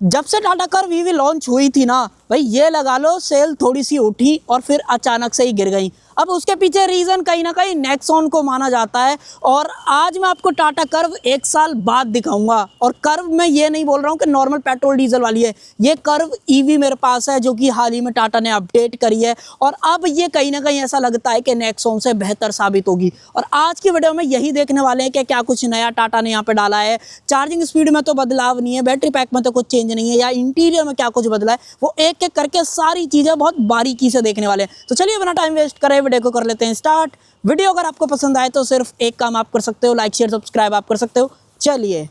जब से Tata Curvv EV launch हुई थी ना भाई, ये लगा लो सेल थोड़ी सी उठी और फिर अचानक से ही गिर गई। अब उसके पीछे रीज़न कहीं ना कहीं नेक्सॉन को माना जाता है। और आज मैं आपको टाटा कर्व 1 साल बाद दिखाऊंगा। और कर्व मैं ये नहीं बोल रहा हूँ कि नॉर्मल पेट्रोल डीजल वाली है, ये कर्व ईवी मेरे पास है जो कि हाल ही में टाटा ने अपडेट करी है। और अब ये कहीं ना कहीं ऐसा लगता है कि नेक्सॉन से बेहतर साबित होगी। और आज की वीडियो में यही देखने वाले हैं कि क्या कुछ नया टाटा ने यहाँ पे डाला है। चार्जिंग स्पीड में तो बदलाव नहीं है, बैटरी पैक में तो कुछ चेंज नहीं है, या इंटीरियर में क्या कुछ बदला है, वो एक एक करके सारी चीज़ें बहुत बारीकी से देखने वाले हैं। तो चलिए बिना टाइम वेस्ट करे वीडियो को कर लेते हैं स्टार्ट। वीडियो अगर आपको पसंद आए तो सिर्फ एक काम आप कर सकते हो, लाइक शेयर सब्सक्राइब आप कर सकते हो। चलिए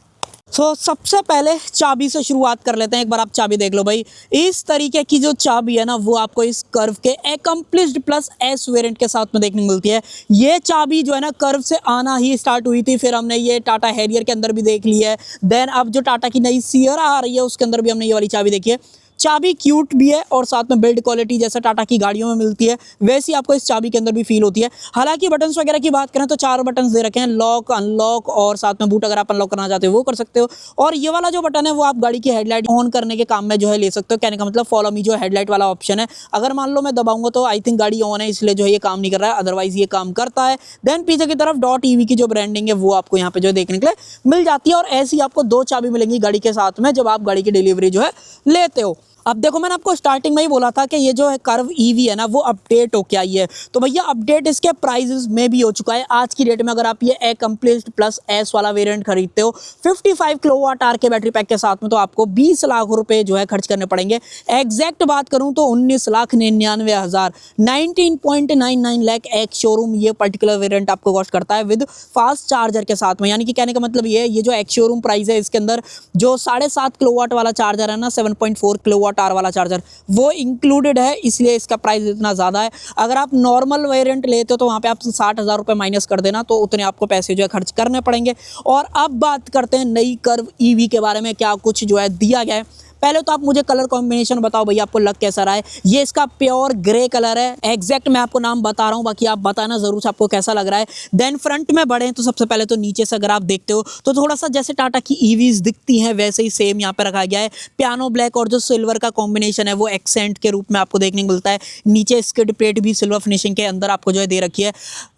सबसे पहले चाबी से शुरुआत कर लेते हैं। एक बार आप चाबी देख लो भाई, इस तरीके की जो चाबी है ना वो आपको इस कर्व के एकम्प्लिश्ड प्लस एस वेरिएंट के साथ में देखने को मिलती है। ये चाबी जो है ना कर्व से आना ही स्टार्ट हुई थी, फिर हमने ये टाटा हैरियर के अंदर भी देख ली है। देन अब जो टाटा की नई सियरा आ रही है उसके अंदर भी हमने ये वाली चाबी देखी है। चाबी क्यूट भी है और साथ में बिल्ड क्वालिटी जैसा टाटा की गाड़ियों में मिलती है वैसी आपको इस चाबी के अंदर भी फील होती है। हालांकि बटन्स वगैरह की बात करें तो 4 बटन्स दे रखे हैं, लॉक अनलॉक और साथ में बूट अगर आप अनलॉक करना चाहते हो वो कर सकते हो। और ये वाला जो बटन है वो आप गाड़ी की हेडलाइट ऑन करने के काम में जो है ले सकते हो। कहने का मतलब फॉलो मी जो हेडलाइट वाला ऑप्शन है, अगर मान लो मैं दबाऊंगा तो आई थिंक गाड़ी ऑन है इसलिए जो है ये काम नहीं कर रहा है, अदरवाइज ये काम करता है। देन पीछे की तरफ डॉट ईवी की जो ब्रांडिंग है वो आपको यहाँ पे जो है देखने के लिए मिल जाती है। और ऐसी आपको 2 चाबी मिलेंगी गाड़ी के साथ में जब आप गाड़ी की डिलीवरी जो है लेते हो। अब देखो मैंने आपको स्टार्टिंग में ही बोला था कि ये जो है कर्व ईवी है ना वो अपडेट होके आई है। तो भैया अपडेट इसके प्राइसेस में भी हो चुका है। आज की डेट में अगर आप ये एकम्प्लिश्ड प्लस एस वाला वेरिएंट खरीदते हो 55 किलोवाट आवर के बैटरी पैक के साथ में तो आपको 20 लाख रुपए जो है खर्च करने पड़ेंगे। एग्जैक्ट बात करूं तो 19,99,000 19.99 लाख एक शोरूम ये पर्टिकुलर वेरिएंट आपको कॉस्ट करता है विद फास्ट चार्जर के साथ में। यानी कि कहने का मतलब ये जो एक शोरूम प्राइस है इसके अंदर जो 7.5 किलोवाट वाला चार्जर है ना 7.4 किलोवाट आवर वाला चार्जर वो इंक्लूडेड है, इसलिए इसका प्राइस इतना ज़्यादा है। अगर आप नॉर्मल वेरिएंट लेते हो तो वहाँ पे आप 60,000 रुपये माइनस कर देना तो उतने आपको पैसे जो है खर्च करने पड़ेंगे। और अब बात करते हैं नई कर्व ईवी के बारे में, क्या कुछ जो है दिया गया है। पहले तो आप मुझे कलर कॉम्बिनेशन बताओ भैया आपको लग कैसा रहा है। ये इसका प्योर ग्रे कलर है, एग्जैक्ट मैं आपको नाम बता रहा हूँ, बाकी आप बताना जरूर से आपको कैसा लग रहा है। देन फ्रंट में बढ़े तो सबसे पहले तो नीचे से अगर आप देखते हो तो थोड़ा सा जैसे टाटा की ईवीज दिखती हैं वैसे ही सेम यहाँ पे रखा गया है। पियानो ब्लैक और जो सिल्वर का कॉम्बिनेशन है वो एक्सेंट के रूप में आपको देखने को मिलता है। नीचे स्किड प्लेट भी सिल्वर फिनिशिंग के अंदर आपको जो है दे रखी है।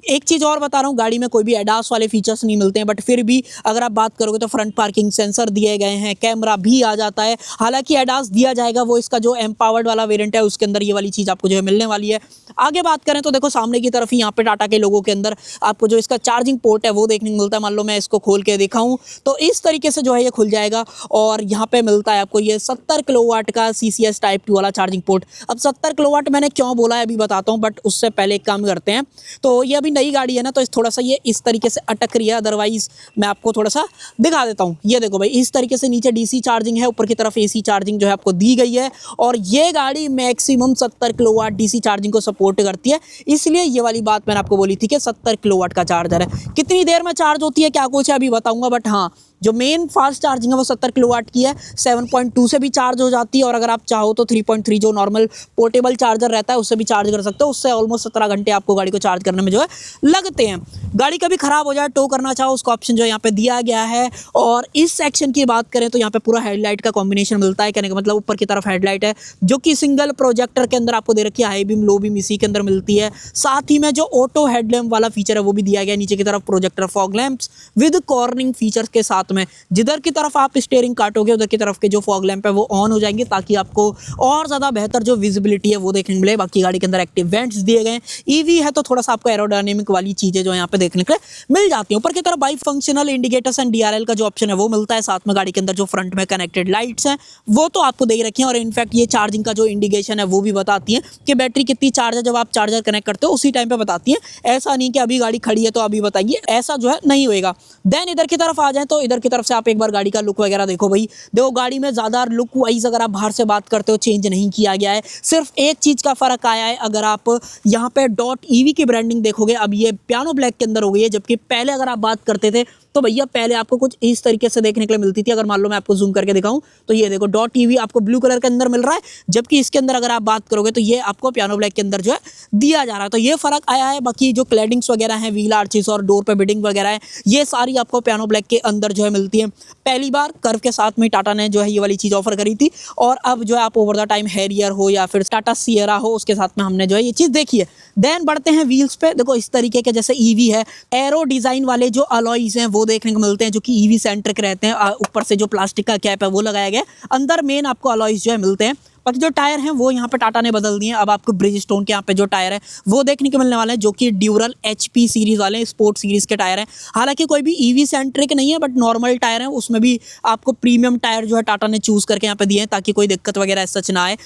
एक चीज़ और बता रहा हूँ, गाड़ी में कोई भी एडास वाले फीचर्स नहीं मिलते हैं, बट फिर भी अगर आप बात करोगे तो फ्रंट पार्किंग सेंसर दिए गए हैं, कैमरा भी आ जाता है। हालांकि एडास दिया जाएगा वो इसका जो एम्पावर्ड वाला वेरिएंट है उसके अंदर ये वाली चीज़ आपको जो है मिलने वाली है। आगे बात करें तो देखो सामने की तरफ ही यहाँ पे टाटा के लोगों के अंदर आपको जो इसका चार्जिंग पोर्ट है वो देखने को मिलता है। मान लो मैं इसको खोल के दिखाऊं तो इस तरीके से जो है ये खुल जाएगा और यहाँ पे मिलता है आपको ये 70 किलोवाट का CCS टाइप 2 वाला चार्जिंग पोर्ट। अब 70 किलोवाट मैंने क्यों बोला है अभी बताता हूँ, बट उससे पहले एक काम करते हैं। तो ये अभी नई गाड़ी है ना तो थोड़ा सा ये इस तरीके से अटक रही है, अदरवाइज मैं आपको थोड़ा सा दिखा देता हूँ। ये देखो भाई इस तरीके से नीचे DC चार्जिंग है, ऊपर की तरफ AC चार्जिंग जो है आपको दी गई है। और ये गाड़ी मैक्सिमम 70 किलोवाट DC चार्जिंग को सपोर्ट करती है, इसलिए ये वाली बात मैंने आपको बोली थी कि 70 किलोवाट का चार्जर है। कितनी देर में चार्ज होती है क्या कुछ है अभी बताऊंगा, बट हाँ जो मेन फास्ट चार्जिंग है वो 70 किलोवाट की है। 7.2 से भी चार्ज हो जाती है और अगर आप चाहो तो 3.3 जो नॉर्मल पोर्टेबल चार्जर रहता है उससे भी चार्ज कर सकते हो। उससे ऑलमोस्ट 17 घंटे आपको गाड़ी को चार्ज करने में जो है लगते हैं। गाड़ी कभी खराब हो जाए टो करना चाहो उसका ऑप्शन जो है यहाँ पे दिया गया है। और इस सेक्शन की बात करें तो यहाँ पे पूरा हेडलाइट का कॉम्बिनेशन मिलता है। कहने का मतलब ऊपर की तरफ हेडलाइट है जो कि सिंगल प्रोजेक्टर के अंदर आपको दे रखी है, हाई बीम लो बीम इसी के अंदर मिलती है। साथ ही में जो ऑटो हेडलैम्प वाला फीचर है वो भी दिया गया, नीचे की तरफ projector fog lamps with cornering features के साथ में। जिधर की तरफ आप स्टीयरिंग काटोगे उधर की तरफ के जो फॉग लैंप है वो ऑन हो जाएंगे ताकि आपको और ज़्यादा बेहतर जो विजिबिलिटी है वो देखने को मिले। बाकी गाड़ी के अंदर एक्टिव वेंट्स दिए गए हैं। ईवी है तो थोड़ा सा आपको एरोडायनेमिक वाली चीज़ें जो यहाँ पे देखने को मिल जाती हैं। ऊपर की तरफ by functional indicators and DRL का जो ऑप्शन है वो मिलता है। साथ में गाड़ी के अंदर जो फ्रंट में कनेक्टेड लाइट्स हैं वो तो आपको दे रखी हैं और इनफैक्ट ये चार्जिंग का जो इंडिकेशन है वो भी बताती है कि बैटरी कितनी चार्ज है। जब आप चार्जर कनेक्ट करते हो उसी टाइम पे बताती है, ऐसा नहीं कि अभी गाड़ी खड़ी है तो अभी बताइए, ऐसा जो है नहीं होएगा। देन इधर की तरफ आ जाए तो इधर की तरफ से आप एक बार गाड़ी का लुक वगैरह देखो भाई। देखो गाड़ी में ज़्यादा लुक वाइज अगर आप बाहर से बात करते हो चेंज नहीं किया गया है, सिर्फ एक चीज़ का फ़र्क आया है। अगर आप यहाँ पे डॉट ईवी की ब्रांडिंग देखोगे अब ये पियानो ब्लैक के अंदर हो गई है, जबकि पहले अगर आप बात करते थे तो भैया पहले आपको कुछ इस तरीके से देखने के लिए मिलती थी। अगर मान लो मैं आपको जूम करके दिखाऊं तो ये देखो डॉट टीवी आपको ब्लू कलर के अंदर मिल रहा है, जबकि इसके अंदर अगर आप बात करोगे तो ये आपको पियानो ब्लैक के अंदर जो है दिया जा रहा है। तो ये फर्क आया है। बाकी जो क्लैडिंग्स वगैरह हैं, व्हील आर्चेस और डोर पे बिडिंग वगैरह है, ये सारी आपको पियानो ब्लैक के अंदर जो है मिलती है। पहली बार कर्व के साथ में टाटा ने जो है ये वाली चीज़ ऑफर करी थी, और अब जो है आप ओवर द टाइम हैरियर हो या फिर टाटा सियरा हो, उसके साथ में हमने जो है ये चीज़ देखी है। देन बढ़ते हैं व्हील्स पे। देखो इस तरीके के जैसे ईवी है, एरो डिजाइन वाले जो अलॉयज हैं वो देखने को मिलते हैं, जो कि ईवी सेंट्रिक रहते हैं। ऊपर से जो प्लास्टिक का कैप है वो लगाया गया है, अंदर मेन आपको अलॉयज जो है मिलते हैं। बाकी जो टायर हैं वो यहाँ पे टाटा ने बदल दिए हैं। अब आपको ब्रिजस्टोन के यहाँ पे जो टायर है वो देखने को मिलने वाले हैं, जो कि ड्यूरल HP सीरीज वाले स्पोर्ट सीरीज के टायर हैं। हालांकि कोई भी ईवी सेंट्रिक नहीं है, बट नॉर्मल टायर है, उसमें भी आपको प्रीमियम टायर जो है टाटा ने चूज करके यहाँ पे दिए हैं, ताकि कोई दिक्कत वगैरह सच ना आए।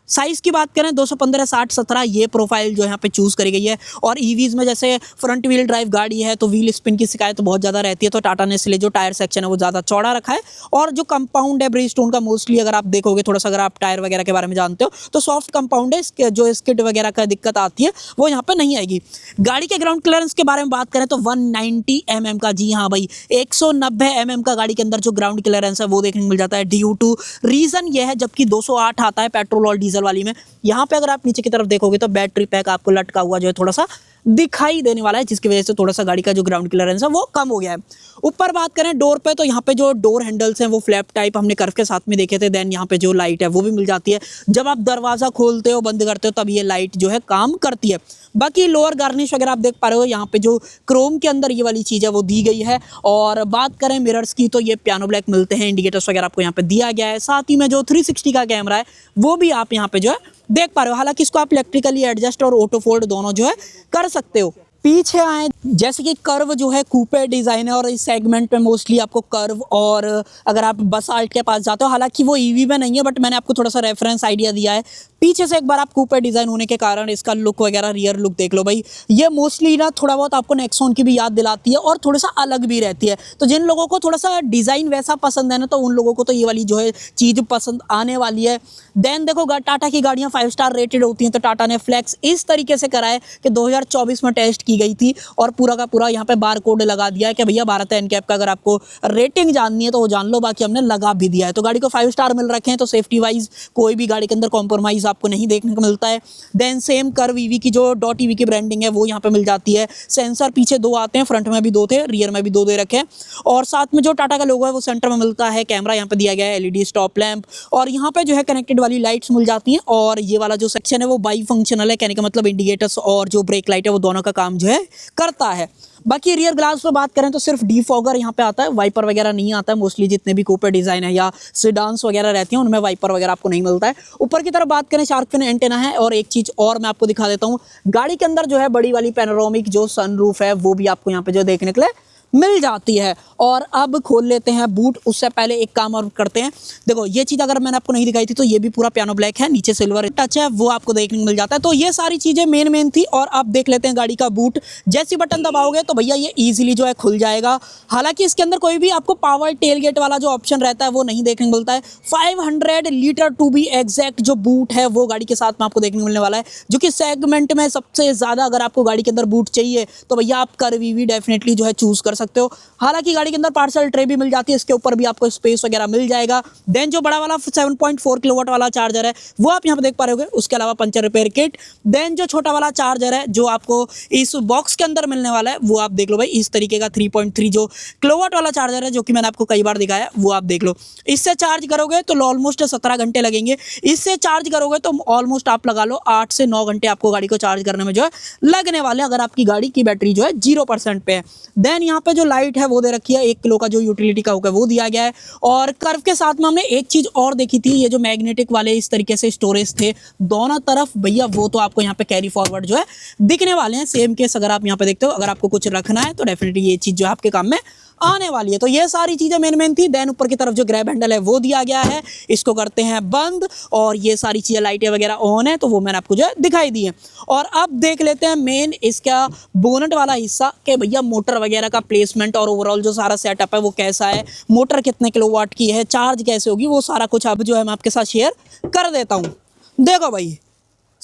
साइज़ की बात करें 215, 60, 17 ये प्रोफाइल जो यहाँ पे चूज़ करी गई है। और ईवीज़ में जैसे फ्रंट व्हील ड्राइव गाड़ी है तो व्हील स्पिन की शिकायत बहुत ज़्यादा रहती है, तो टाटा ने इसलिए जो टायर सेक्शन है वो ज़्यादा चौड़ा रखा है। और जो कंपाउंड है ब्रिजस्टोन का, मोस्टली अगर आप देखोगे थोड़ा सा, अगर आप टायर वगैरह के बारे में जानते हो तो सॉफ्ट कंपाउंड है। इसके जो स्किड वगैरह का दिक्कत आती है वो यहाँ पर नहीं आएगी। गाड़ी के ग्राउंड क्लियरेंस के बारे में बात करें तो 190 mm का, जी हाँ भाई 190 mm का गाड़ी के अंदर जो ग्राउंड क्लियरेंस है वो देखने को मिल जाता है DU2। रीज़न ये है, जबकि 208 आता है पेट्रोल और डीजल वाली में, यहाँ पे अगर आप नीचे की तरफ देखोगे तो बैटरी पैक आपको लटका हुआ जो है थोड़ा सा दिखाई देने वाला है, जिसकी वजह से थोड़ा सा गाड़ी का जो ग्राउंड क्लियरेंस है वो कम हो गया है। ऊपर बात करें डोर पे, तो यहाँ पे जो डोर हैंडल्स हैं वो फ्लैप टाइप हमने कर्व के साथ में देखे थे। देन यहाँ पे जो लाइट है वो भी मिल जाती है, जब आप दरवाजा खोलते हो बंद करते हो तब ये लाइट जो है काम करती है। बाकी लोअर गार्निश वगैरह आप देख पा रहे हो, यहाँ पे जो क्रोम के अंदर ये वाली चीज़ है वो दी गई है। और बात करें मिरर्स की तो ये पियानो ब्लैक मिलते हैं, इंडिकेटर्स वगैरह आपको यहाँ पे दिया गया है। साथ ही में जो 360 का कैमरा है वो भी आप यहाँ पे जो है देख पा रहे हो। हालांकि इसको आप इलेक्ट्रिकली एडजस्ट और ऑटो फोल्ड दोनों जो है कर सकते हो। पीछे आए, जैसे कि कर्व जो है कूपे डिज़ाइन है, और इस सेगमेंट में मोस्टली आपको कर्व, और अगर आप बसाल्ट के पास जाते हो, हालांकि वो ईवी में नहीं है बट मैंने आपको थोड़ा सा रेफरेंस आइडिया दिया है। पीछे से एक बार आप कूपे डिज़ाइन होने के कारण इसका लुक वगैरह, रियर लुक देख लो भाई, ये मोस्टली ना थोड़ा बहुत आपको नेक्सॉन की भी याद दिलाती है और थोड़ा सा अलग भी रहती है। तो जिन लोगों को थोड़ा सा डिज़ाइन वैसा पसंद है ना, तो उन लोगों को तो ये वाली जो है चीज़ पसंद आने वाली है। देन देखो टाटा की गाड़ियाँ 5 स्टार रेटेड होती हैं, तो टाटा ने फ्लैक्स इस तरीके से करा है कि 2024 में टेस्ट की गई थी, और पूरा का पूरा यहाँ पे बार कोड लगा दिया है कि भैया भारत एनकैप का अगर आपको रेटिंग जाननी है तो वो जान लो, बाकी हमने लगा भी दिया है। तो गाड़ी को 5 स्टार मिल रखे हैं, तो सेफ्टी वाइज कोई भी गाड़ी के अंदर कॉम्प्रोमाइज़ आपको नहीं देखने को मिलता है। देन सेम कर्व ईवी की जो डॉट ईवी की ब्रांडिंग है वो यहाँ पे मिल जाती है। सेंसर पीछे 2 आते हैं, फ्रंट में भी 2 थे, रियर में भी 2 दे रखे हैं। और साथ में जो टाटा का लोगो है वो सेंटर में मिलता है। कैमरा यहाँ पे दिया गया है, LED स्टॉप लैंप, और यहाँ पे जो है कनेक्टेड वाली लाइट्स मिल जाती हैं। और ये वाला जो सेक्शन है वो बाई फंक्शनल है, कहने का मतलब इंडिकेटर्स और जो ब्रेक लाइट है वो दोनों का काम जो है करता है। बाकी रियर ग्लास पर बात करें तो सिर्फ डिफॉगर यहाँ पे आता है, वाइपर वगैरह नहीं आता है। मोस्टली जितने भी कूपे डिज़ाइन है या सिडान्स वगैरह रहती हैं उनमें वाइपर वगैरह आपको नहीं मिलता है। ऊपर की तरफ बात करें शार्क फिन एंटेना है। और एक चीज़ और मैं आपको दिखा देता हूँ, गाड़ी के अंदर जो है बड़ी वाली पैनोरामिक जो सनरूफ है वो भी आपको यहाँ पे जो देखने के लिए मिल जाती है। और अब खोल लेते हैं बूट, उससे पहले एक काम और करते हैं। देखो ये चीज़ अगर मैंने आपको नहीं दिखाई थी तो ये भी पूरा पियानो ब्लैक है, नीचे सिल्वर टच है, वो आपको देखने को मिल जाता है। तो ये सारी चीज़ें मेन थी। और अब देख लेते हैं गाड़ी का बूट। जैसी बटन दबाओगे तो भैया ये ईजिली जो है खुल जाएगा। हालांकि इसके अंदर कोई भी आपको पावर टेलगेट वाला जो ऑप्शन रहता है वो नहीं देखने को मिलता है। 500 लीटर टू बी एग्जैक्ट जो बूट है वो गाड़ी के साथ में आपको देखने को मिलने वाला है, जो कि सेगमेंट में सबसे ज़्यादा अगर आपको गाड़ी के अंदर बूट चाहिए तो भैया आप कर्व ईवी डेफिनेटली जो है चूज़ कर सकते हो। हालांकि गाड़ी के अंदर पार्सल ट्रे भी मिल जाती है, इसके ऊपर भी आपको स्पेस वगैरह मिल जाएगा। देन जो बड़ा वाला 7.4 किलोवाट वाला चार्जर है वो आप यहाँ पे देख पा रहे होगे, उसके अलावा पंचर रिपेयर किट। देन जो छोटा वाला चार्जर है जो आपको इस बॉक्स के अंदर मिलने वाला है वो आप देख लो भाई, इस तरीके का 3.3 जो किलोवाट वाला चार्जर है, जो कि मैंने आपको कई बार दिखाया, वो आप देख लो। इससे चार्ज करोगे तो ऑलमोस्ट 17 घंटे लगेंगे। इससे चार्ज करोगे तो ऑलमोस्ट आप लगा लो 8 से 9 घंटे आपको गाड़ी को चार्ज करने में जो है लगने वाले, अगर आपकी गाड़ी की बैटरी जो है 0% पे है। देन यहाँ पे जो लाइट है वो दे रखी है, 1 किलो का जो यूटिलिटी का होगा वो दिया गया है। और कर्व के साथ में हमने एक चीज़ और देखी थी, ये जो मैग्नेटिक वाले इस तरीके से स्टोरेज थे दोनों तरफ भैया, वो तो आपको यहाँ पे कैरी फॉरवर्ड जो है दिखने वाले हैं। सेम केस अगर आप यहाँ पे देखते हो, अगर आपको कुछ रखना है तो डेफिनेटली ये चीज़ जो है आपके काम में आने वाली है। तो ये सारी चीज़ें मेन थी। देन ऊपर की तरफ जो ग्रैब हैंडल है वो दिया गया है, इसको करते हैं बंद, और ये सारी चीज़ें लाइटें वगैरह ऑन है, तो वो मैंने आपको जो है दिखाई दी है। और अब देख लेते हैं मेन इसका बोनट वाला हिस्सा कि भैया मोटर वगैरह का प्लेसमेंट और ओवरऑल जो सारा सेटअप है वो कैसा है, मोटर कितने किलोवाट की है, चार्ज कैसे होगी, वो सारा कुछ अब जो है मैं आपके साथ शेयर कर देता हूँ। देखो भाई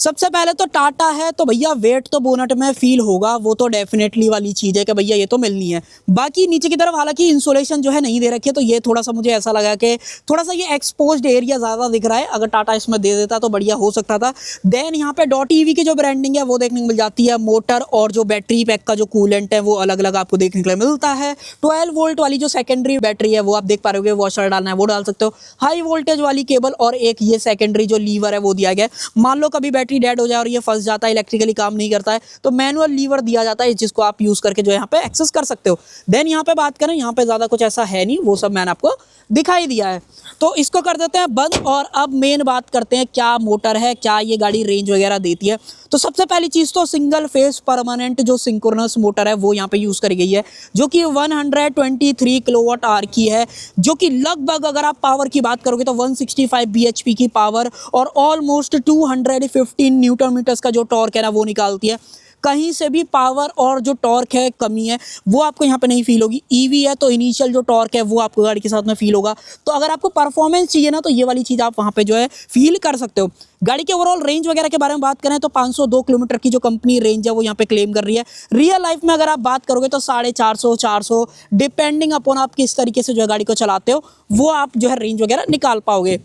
सबसे पहले तो टाटा है तो भैया वेट तो बोनट में फील होगा, वो तो डेफिनेटली वाली चीज़ है कि भैया ये तो मिलनी है। बाकी नीचे की तरफ हालांकि इंसुलेशन जो है नहीं दे रखी है, तो ये थोड़ा सा मुझे ऐसा लगा कि थोड़ा सा ये एक्सपोज्ड एरिया ज़्यादा दिख रहा है, अगर टाटा इसमें दे देता तो बढ़िया हो सकता था। देन यहाँ पे डॉट ईवी की जो ब्रांडिंग है वो देखने को मिल जाती है। मोटर और जो बैटरी पैक का जो कूलेंट है वो अलग अलग आपको देखने के लिए मिलता है। 12 वोल्ट वाली जो सेकेंडरी बैटरी है वो आप देख पा रहे हो, वॉशर डालना है वो डाल सकते हो। हाई वोल्टेज वाली केबल और एक ये सेकेंडरी जो लीवर है वो दिया गया है। मान लो कभी बैटरी डेड हो जाए और ये फंस जाता है, इलेक्ट्रिकली काम नहीं करता है, तो मैनुअल लीवर दिया जाता है जिसको आप यूज करके जो यहाँ पे एक्सेस कर सकते हो। देन यहाँ पे बात करें, यहाँ पे ज्यादा कुछ ऐसा है नहीं, वो सब मैंने आपको दिखाई दिया है, तो इसको कर देते हैं बंद। और अब मेन बात करते हैं क्या मोटर है, क्या ये गाड़ी रेंज वगैरह देती है। तो सबसे पहली चीज तो सिंगल फेस परमानेंट जो सिंक्रोनस मोटर है वो यहाँ पे यूज करी गई है, जो कि 123 किलोवाट आवर की है, जो कि लगभग अगर आप पावर की बात करोगे तो 165 bhp की पावर और ऑलमोस्ट 215 न्यूटन मीटर्स का जो टॉर्क है ना वो निकालती है। कहीं से भी पावर और जो टॉर्क है कमी है वो आपको यहाँ पे नहीं फील होगी। ईवी है तो इनिशियल जो टॉर्क है वो आपको गाड़ी के साथ में फील होगा। तो अगर आपको परफॉर्मेंस चाहिए ना तो ये वाली चीज़ आप वहाँ पे जो है फील कर सकते हो। गाड़ी के ओवरऑल रेंज वगैरह के बारे में बात करें तो 502 किलोमीटर की जो कंपनी रेंज है वो यहाँ पे क्लेम कर रही है। रियल लाइफ में अगर आप बात करोगे तो 450 400 डिपेंडिंग अपॉन आप किस तरीके से जो है गाड़ी को चलाते हो वो आप जो है रेंज वगैरह निकाल पाओगे।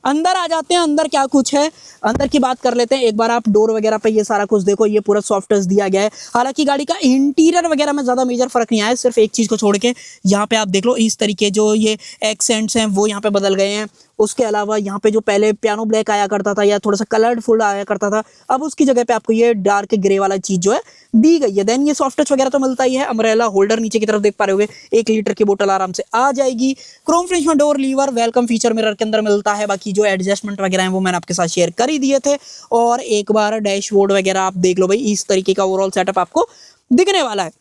अंदर आ जाते हैं, अंदर क्या कुछ है अंदर की बात कर लेते हैं। एक बार आप डोर वगैरह पे ये सारा कुछ देखो, ये पूरा सॉफ्ट टच दिया गया है। हालांकि गाड़ी का इंटीरियर वगैरह में ज़्यादा मेजर फर्क नहीं आया, सिर्फ एक चीज़ को छोड़ के यहाँ पे आप देख लो इस तरीके जो ये एक्सेंट्स हैं वो यहाँ पे बदल गए हैं। उसके अलावा यहाँ पे जो पहले पियानो ब्लैक आया करता था या थोड़ा सा कलरफुल आया करता था, अब उसकी जगह पे आपको ये डार्क ग्रे वाला चीज़ जो है दी गई है। देन ये सॉफ्ट टच वगैरह तो मिलता ही है। अम्ब्रेला होल्डर नीचे की तरफ देख पा रहे होगे, 1 लीटर की बोतल आराम से आ जाएगी। क्रोम फिनिश में door lever welcome feature mirror के अंदर मिलता है। बाकी जो एडजस्टमेंट वगैरह है वो मैंने आपके साथ शेयर कर ही दिए थे। और एक बार डैशबोर्ड वगैरह आप देख लो भाई, इस तरीके का ओवरऑल सेटअप आपको दिखने वाला है।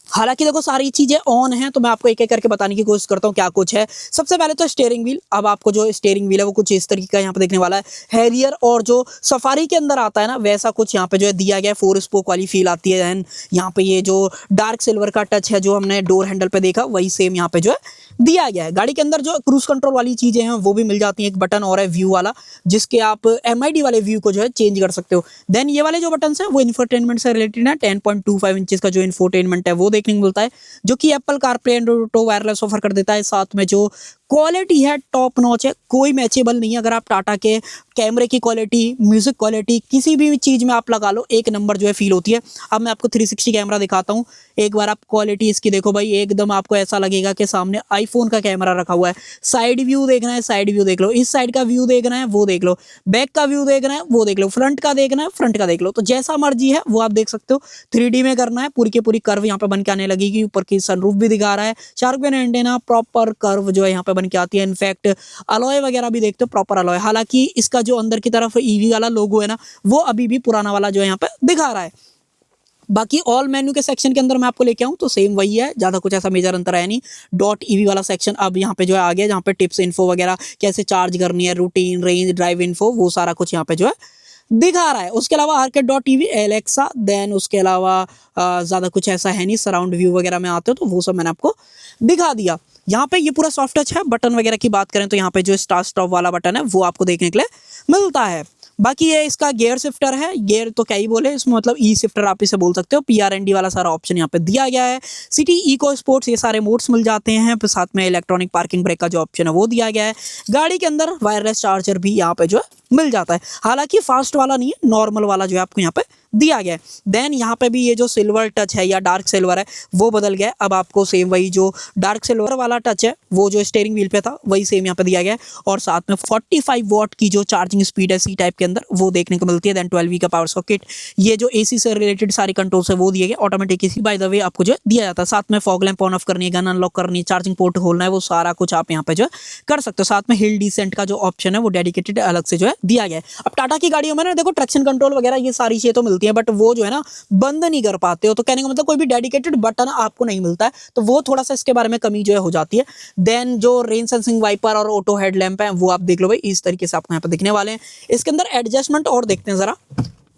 हालांकि देखो सारी चीजें ऑन हैं, तो मैं आपको एक एक करके बताने की कोशिश करता हूँ क्या कुछ है। सबसे पहले तो स्टीयरिंग व्हील, अब आपको जो स्टीयरिंग व्हील है वो कुछ इस तरीके का यहाँ पे देखने वाला है। हैरियर और जो सफारी के अंदर आता है ना वैसा कुछ यहाँ पे जो है दिया गया है, 4 स्पोक वाली फील आती है। एंड यहाँ पे ये जो डार्क सिल्वर का टच है जो हमने डोर हैंडल पे देखा वही सेम यहाँ पे जो है दिया गया है। गाड़ी के अंदर जो क्रूज कंट्रोल वाली चीजें हैं वो भी मिल जाती हैं। एक बटन और है व्यू वाला, जिसके आप MID वाले व्यू को जो है चेंज कर सकते हो। देन ये वाले जो बटन है वो इंफोटेनमेंट से रिलेटेड है। 10.25 इंचेस का जो इंफोटेनमेंट है वो देखने को मिलता है, जो कि Apple CarPlay and auto wireless offer कर देता है। साथ में जो क्वालिटी है टॉप नॉच है, कोई मैचेबल नहीं है। अगर आप टाटा के कैमरे की क्वालिटी, म्यूजिक क्वालिटी, किसी भी चीज़ में आप लगा लो एक नंबर जो है फील होती है। अब मैं आपको 360 कैमरा दिखाता हूँ, एक बार आप क्वालिटी इसकी देखो भाई, एकदम आपको ऐसा लगेगा कि सामने आईफोन का कैमरा रखा हुआ है। साइड व्यू देखना है साइड व्यू देख लो, इस साइड का व्यू देखना है वो देख लो, बैक का व्यू देखना है वो देख लो, फ्रंट का देखना है फ्रंट का देख लो। तो जैसा मर्जी है वो आप देख सकते हो। 3D में करना है, पूरी की पूरी कर्व यहाँ पे बन के आने लगेगी। ऊपर की सनरूफ भी दिखा रहा है, shark fin antenna, proper curve जो है यहाँ पे बन के आती है। इनफैक्ट अलॉय वगैरह भी देखते हो प्रॉपर अलॉय। हालांकि इसका जो अंदर की तरफ ईवी वाला लोगो है ना वो अभी भी पुराना वाला जो है यहाँ पे दिखा रहा है। बाकी ऑल मेन्यू के सेक्शन के अंदर मैं आपको लेके आऊँ तो सेम वही है, ज़्यादा कुछ ऐसा मेजर अंतर है नहीं। डॉट ईवी वाला सेक्शन अब यहाँ पे जो है आ गया, जहाँ पे टिप्स इन्फो वगैरह कैसे चार्ज करनी है, रूटीन, रेंज, ड्राइव इन्फो, वो सारा कुछ यहाँ पे जो है दिखा रहा है। उसके अलावा arcade dot TV, Alexa, then उसके अलावा ज़्यादा कुछ ऐसा है नहीं। सराउंड व्यू वगैरह में आते हो तो वो सब मैंने आपको दिखा दिया। यहाँ पे ये पूरा सॉफ्ट टच है। बटन वगैरह की बात करें तो यहाँ पे जो स्टार्ट स्टॉप वाला बटन है वो आपको देखने के लिए मिलता है। बाकी ये इसका गियर शिफ्टर है, गियर तो क्या ही बोले इसमें, मतलब ई शिफ्टर आप इसे बोल सकते हो। PRND वाला सारा ऑप्शन यहाँ पे दिया गया है। सिटी, इको, स्पोर्ट्स, ये सारे मोड्स मिल जाते हैं। फिर साथ में इलेक्ट्रॉनिक पार्किंग ब्रेक का जो ऑप्शन है वो दिया गया है। गाड़ी के अंदर वायरलेस चार्जर भी यहाँ पे जो है मिल जाता है। हालांकि फास्ट वाला नहीं है, नॉर्मल वाला जो है आपको यहाँ पे दिया गया है। देन यहाँ पे भी ये जो सिल्वर टच है या डार्क सिल्वर है वो बदल गया है। अब आपको सेम वही जो डार्क सिल्वर वाला टच है वो जो स्टीयरिंग व्हील पे था वही सेम यहाँ पे दिया गया है। और साथ में 45 वॉट की जो चार्जिंग स्पीड है सी टाइप के अंदर वो देखने को मिलती है। देन 12V का पावर सॉकेट, ये जो AC से रिलेटेड सारे कंट्रोल्स है वो दिए गए। Automatic AC by the way आपको जो दिया जाता है। साथ में फॉग लैंप ऑन ऑफ करनी है, गन अनलॉक करनी है, चार्जिंग पोर्ट खोलना है, वो सारा कुछ आप यहाँ पे जो कर सकते हो। साथ में हिल डिसेंट का जो ऑप्शन है वो डेडिकेटेड अलग से जो है दिया गया है। अब टाटा की गाड़ियों में ना देखो ट्रैक्शन कंट्रोल वगैरह ये सारी चीजें तो मिलती है, बट वो जो है ना बंद नहीं कर पाते हो। तो कहने का मतलब कोई भी डेडिकेटेड बटन आपको नहीं मिलता है, तो वो थोड़ा सा इसके बारे में कमी जो है हो जाती है। देन जो रेन सेंसिंग वाइपर और ऑटो हेडलैम्प है वो आप देख लो भाई, इस तरीके से आपको यहाँ पे दिखने वाले हैं। इसके अंदर एडजस्टमेंट और देखते हैं जरा,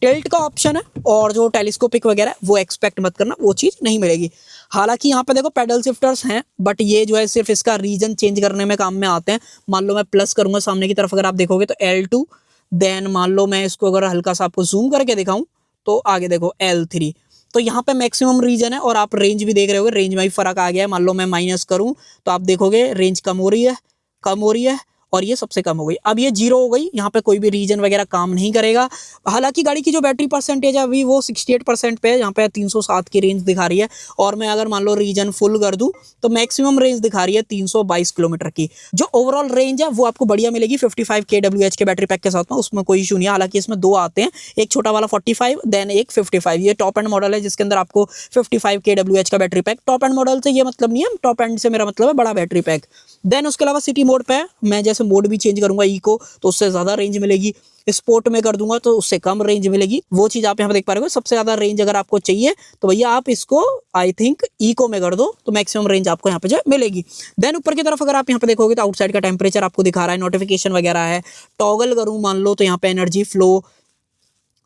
टिल्ट का ऑप्शन है और जो टेलीस्कोपिक वगैरह है वो एक्सपेक्ट मत करना, वो चीज़ नहीं मिलेगी। हालांकि यहाँ पे देखो पेडल शिफ्टर्स हैं, बट ये जो है सिर्फ इसका रीजन चेंज करने में काम में आते हैं। मान लो मैं प्लस करूंगा सामने की तरफ, अगर आप देखोगे तो L2, देन मान लो मैं इसको अगर हल्का सा आपको जूम करके दिखाऊं तो आगे देखो L3, तो यहाँ पे मैक्सिमम रीजन है और आप रेंज भी देख रहे होगे, रेंज में भी फर्क आ गया है। मान लो मैं माइनस करूं तो आप देखोगे रेंज कम हो रही है, कम हो रही है, और ये सबसे कम हो गई। अब ये 0 हो गई, यहाँ पे कोई भी रीजन वगैरह काम नहीं करेगा। हालांकि गाड़ी की जो बैटरी परसेंटेज है अभी वो 68% पे है, यहाँ पे 307 की रेंज दिखा रही है। और मैं अगर मान लो रीजन फुल कर दूं तो मैक्सिमम रेंज दिखा रही है 322 किलोमीटर की। जो ओवरऑल रेंज है वो आपको बढ़िया मिलेगी 55 kWh के बैटरी पैक के साथ में, उसमें कोई इशू नहीं है। हालांकि इसमें 2 आते हैं, एक छोटा वाला 45 देन एक 55। ये टॉप एंड मॉडल है जिसके अंदर आपको 55 kWh का battery pack. Top and model से ये मतलब नहीं है, टॉप एंड से मेरा मतलब है बड़ा बैटरी पैक। देन उसके अलावा सिटी मोड पे है, मैं जैसे मोड भी चेंज करूंगा इको तो उससे ज्यादा रेंज मिलेगी, स्पोर्ट में कर दूंगा तो उससे कम रेंज मिलेगी। वो चीज आप यहाँ पे देख पा रहे हो। सबसे ज्यादा रेंज अगर आपको चाहिए तो भैया आप इसको आई थिंक इको में कर दो तो मैक्सिमम रेंज आपको यहाँ पे जो मिलेगी। देन ऊपर की तरफ अगर आप यहाँ पे देखोगे तो आउटसाइड का टेम्परेचर आपको दिखा रहा है, नोटिफिकेशन वगैरह है। टॉगल करूँ मान लो तो यहाँ पे एनर्जी फ्लो,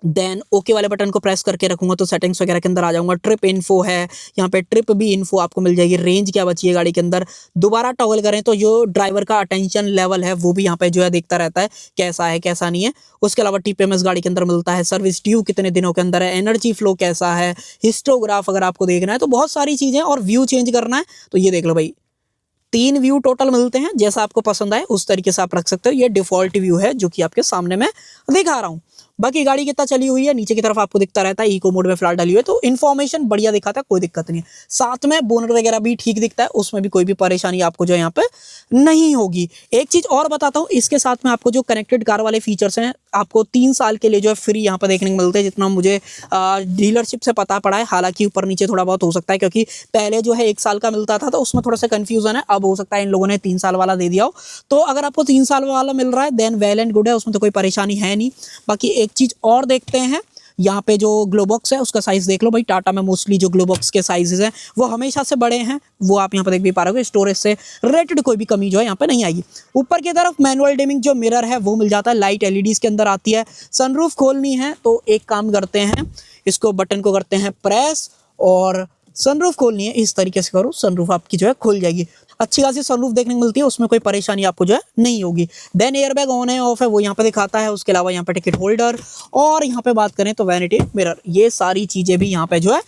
देन ओके वाले बटन को प्रेस करके रखूंगा तो सेटिंग्स वगैरह के अंदर आ जाऊंगा। ट्रिप इन्फो है, यहाँ पे ट्रिप भी इन्फो आपको मिल जाएगी, रेंज क्या बची है गाड़ी के अंदर। दोबारा टॉगल करें तो जो ड्राइवर का अटेंशन लेवल है वो भी यहाँ पे जो है देखता रहता है कैसा है कैसा नहीं है। उसके अलावा टीपीएमएस गाड़ी के अंदर मिलता है, सर्विस ड्यू कितने दिनों के अंदर है, एनर्जी फ्लो कैसा है, हिस्टोग्राफ अगर आपको देखना है तो बहुत सारी चीजें, और व्यू चेंज करना है तो ये देख लो भाई 3 व्यू टोटल मिलते हैं, जैसा आपको पसंद आए उस तरीके से आप रख सकते हो। ये डिफॉल्ट व्यू है जो कि आपके सामने मैं दिखा रहा हूँ। बाकी गाड़ी कितना चली हुई है नीचे की तरफ आपको दिखता रहता है, इको मोड में फिलहाल डाली हुई है तो इन्फॉर्मेशन बढ़िया दिखाता है, कोई दिक्कत नहीं है। साथ में बोनट वगैरह भी ठीक दिखता है, उसमें भी कोई भी परेशानी आपको जो है यहाँ पे नहीं होगी। एक चीज और बताता हूँ, इसके साथ में आपको जो कनेक्टेड कार वाले फीचर्स हैं आपको 3 साल के लिए जो है फ्री यहाँ पे देखने को मिलते हैं, जितना मुझे डीलरशिप से पता पड़ा है। हालांकि ऊपर नीचे थोड़ा बहुत हो सकता है क्योंकि पहले जो है 1 साल का मिलता था तो उसमें थोड़ा सा कंफ्यूजन है, अब हो सकता है इन लोगों ने 3 साल वाला दे दिया हो। तो अगर आपको 3 साल वाला मिल रहा है देन वेल एंड गुड है, उसमें तो कोई परेशानी है नहीं। बाकी एक चीज और देखते हैं, यहाँ पे जो ग्लोबॉक्स है उसका साइज देख लो भाई। टाटा में मोस्टली जो ग्लोबॉक्स के साइजेस हैं वो हमेशा से बड़े हैं, वो आप यहाँ पे देख भी पा रहे हो। स्टोरेज से रिलेटेड कोई भी कमी जो है यहाँ पे नहीं आएगी। ऊपर की तरफ मैनुअल डिमिंग जो मिरर है वो मिल जाता है, लाइट एलईडीज के अंदर आती है। सनरूफ खोलनी है तो एक काम करते हैं, इसको बटन को करते हैं प्रेस और सनरूफ खोलनी है इस तरीके से करो, सनरूफ आपकी जो है खुल जाएगी। अच्छी खासी सनरूफ देखने को मिलती है, उसमें कोई परेशानी आपको जो है नहीं होगी। देन एयरबैग ऑन है ऑफ है वो यहाँ पे दिखाता है। उसके अलावा यहाँ पे टिकट होल्डर, और यहाँ पे बात करें तो वैनिटी मिरर, ये सारी चीजें भी यहाँ पे जो है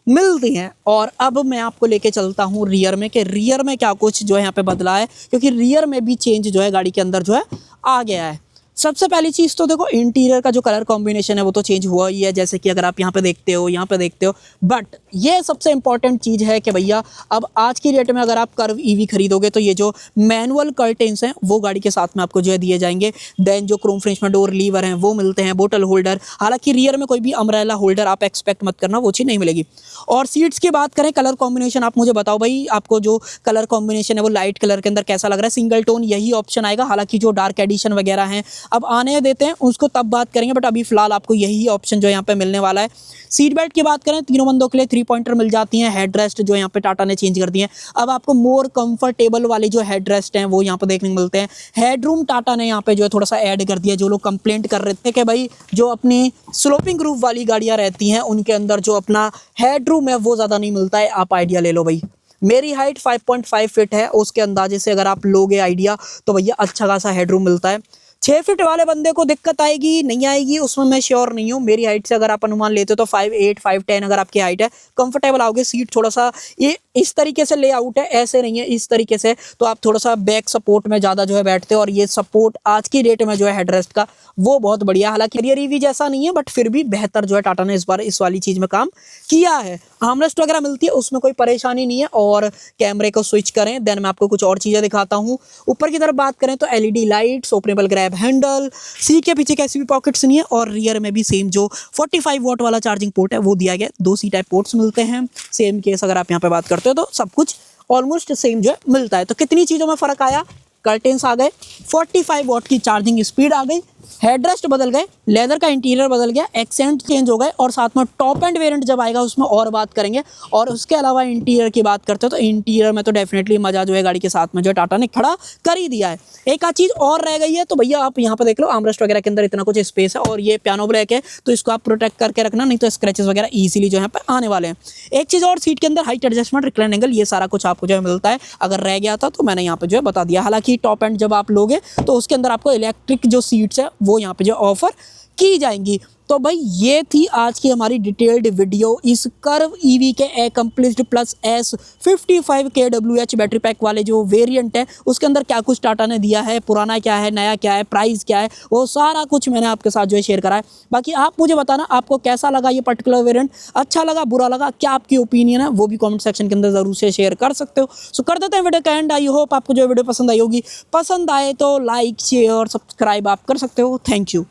मिलती हैं। और अब मैं आपको लेके चलता हूँ रियर में, कि रियर में क्या कुछ जो है यहाँ पे बदला है, क्योंकि रियर में भी चेंज जो है गाड़ी के अंदर जो है आ गया है। सबसे पहली चीज़ तो देखो इंटीरियर का जो कलर कॉम्बिनेशन है वो तो चेंज हुआ ही है, जैसे कि अगर आप यहाँ पे देखते हो यहाँ पे देखते हो। बट ये सबसे इंपॉर्टेंट चीज़ है कि भैया अब आज की डेट में अगर आप कर्व ईवी खरीदोगे तो ये जो मैनुअल कर्टेन्स हैं वो गाड़ी के साथ में आपको जो है दिए जाएंगे। देन जो क्रोम फिनिश में डोर लीवर हैं वो मिलते हैं, बोतल होल्डर। हालांकि रियर में कोई भी अम्ब्रेला होल्डर आप एक्सपेक्ट मत करना, वो चीज़ नहीं मिलेगी। और सीट्स की बात करें, कलर कॉम्बिनेशन आप मुझे बताओ भाई, आपको जो कलर कॉम्बिनेशन है वो लाइट कलर के अंदर कैसा लग रहा है। सिंगल टोन यही ऑप्शन आएगा, हालांकि जो डार्क एडिशन वगैरह हैं अब आने देते हैं उसको तब बात करेंगे, बट अभी फिलहाल आपको यही ऑप्शन जो यहाँ पे मिलने वाला है। सीट बेल्ट की बात करें, तीनों बंदों के लिए 3 पॉइंटर मिल जाती हैं। हेडरेस्ट जो यहाँ पे टाटा ने चेंज कर दिए हैं, अब आपको मोर कंफर्टेबल वाले जो हेडरेस्ट हैं वो यहाँ पे देखने को मिलते हैं। हेडरूम टाटा ने यहाँ पे जो है थोड़ा सा ऐड कर दिया। जो लोग कंप्लेंट कर रहे थे कि भाई जो अपनी स्लोपिंग रूफ वाली गाड़ियाँ रहती हैं उनके अंदर जो अपना हेडरूम है वो ज़्यादा नहीं मिलता है, आप आइडिया ले लो भाई। मेरी हाइट 5.5 फीट है, उसके अंदाजे से अगर आप लोगे आइडिया तो भैया अच्छा खासा हेडरूम मिलता है। 6 फीट वाले बंदे को दिक्कत आएगी नहीं आएगी उसमें मैं श्योर नहीं हूँ। मेरी हाइट से अगर आप अनुमान लेते हो तो 5'8", 5'10" अगर आपकी हाइट है कंफर्टेबल आओगे। सीट थोड़ा सा ये इस तरीके से लेआउट है, ऐसे नहीं है इस तरीके से, तो आप थोड़ा सा बैक सपोर्ट में ज़्यादा जो है बैठते हो। और ये सपोर्ट आज की डेट में जो है हेडरेस्ट का वो बहुत बढ़िया, हालांकि रियर ईवी जैसा नहीं है बट फिर भी बेहतर जो है टाटा ने इस बार इस वाली चीज़ में काम किया है। आर्मरेस्ट वगैरह मिलती है, उसमें कोई परेशानी नहीं है। और कैमरे को स्विच करें देन मैं आपको कुछ और चीज़ें दिखाता हूँ। ऊपर की तरफ बात करें तो LED lights, openable grab handle, seat के पीछे कैसी भी पॉकेट्स नहीं है। और रियर में भी सेम जो 45 वॉट वाला चार्जिंग पोर्ट है वो दिया गया। 2 C टाइप पोर्ट्स मिलते हैं। सेम केस अगर आप यहाँ पे बात करते हो तो सब कुछ ऑलमोस्ट सेम जो है मिलता है। तो कितनी चीज़ों में फ़र्क आया, कर्टेन्स आ गए, 45 वॉट की चार्जिंग स्पीड आ गई, हेडरेस्ट बदल गए, लेदर का इंटीरियर बदल गया, एक्सेंट चेंज हो गए, और साथ में टॉप एंड वेरिएंट जब आएगा उसमें और बात करेंगे। और उसके अलावा इंटीरियर की बात करते हो तो इंटीरियर में तो डेफिनेटली मज़ा जो है गाड़ी के साथ में जो टाटा ने खड़ा कर ही दिया है। एक आध चीज़ और रह गई है तो भैया आप यहाँ पर देख लो, आर्मरेस्ट वगैरह के अंदर इतना कुछ स्पेस है और ये पियानो ब्लैक है तो इसको आप प्रोटेक्ट करके रखना, नहीं तो स्क्रैचेस वगैरह ईजिली जो यहाँ पर आने वाले हैं। एक चीज़ और, सीट के अंदर हाइट एडजस्टमेंट, रिक्लाइन एंगल, ये सारा कुछ आपको जो है मिलता है। अगर रह गया था तो मैंने यहाँ पर जो है बता दिया। हालांकि की टॉप एंड जब आप लोगे तो उसके अंदर आपको इलेक्ट्रिक जो सीट्स है वो यहाँ पे जो ऑफर की जाएंगी। तो भाई ये थी आज की हमारी डिटेल्ड वीडियो इस कर्व ईवी के accomplished plus S55 kWh battery pack वाले जो वेरिएंट है उसके अंदर क्या कुछ टाटा ने दिया है, पुराना क्या है, नया क्या है, प्राइस क्या है, वो सारा कुछ मैंने आपके साथ जो है शेयर करा है। बाकी आप मुझे बताना आपको कैसा लगा ये पर्टिकुलर वेरिएंट, अच्छा लगा, बुरा लगा, क्या आपकी ओपिनियन है वो भी कमेंट सेक्शन के अंदर जरूर से शेयर कर सकते हो। सो कर देते हैं वीडियो का एंड। आई होप आपको जो वीडियो पसंद आई होगी, पसंद आए तो लाइक शेयर और सब्सक्राइब आप कर सकते हो। Thank you.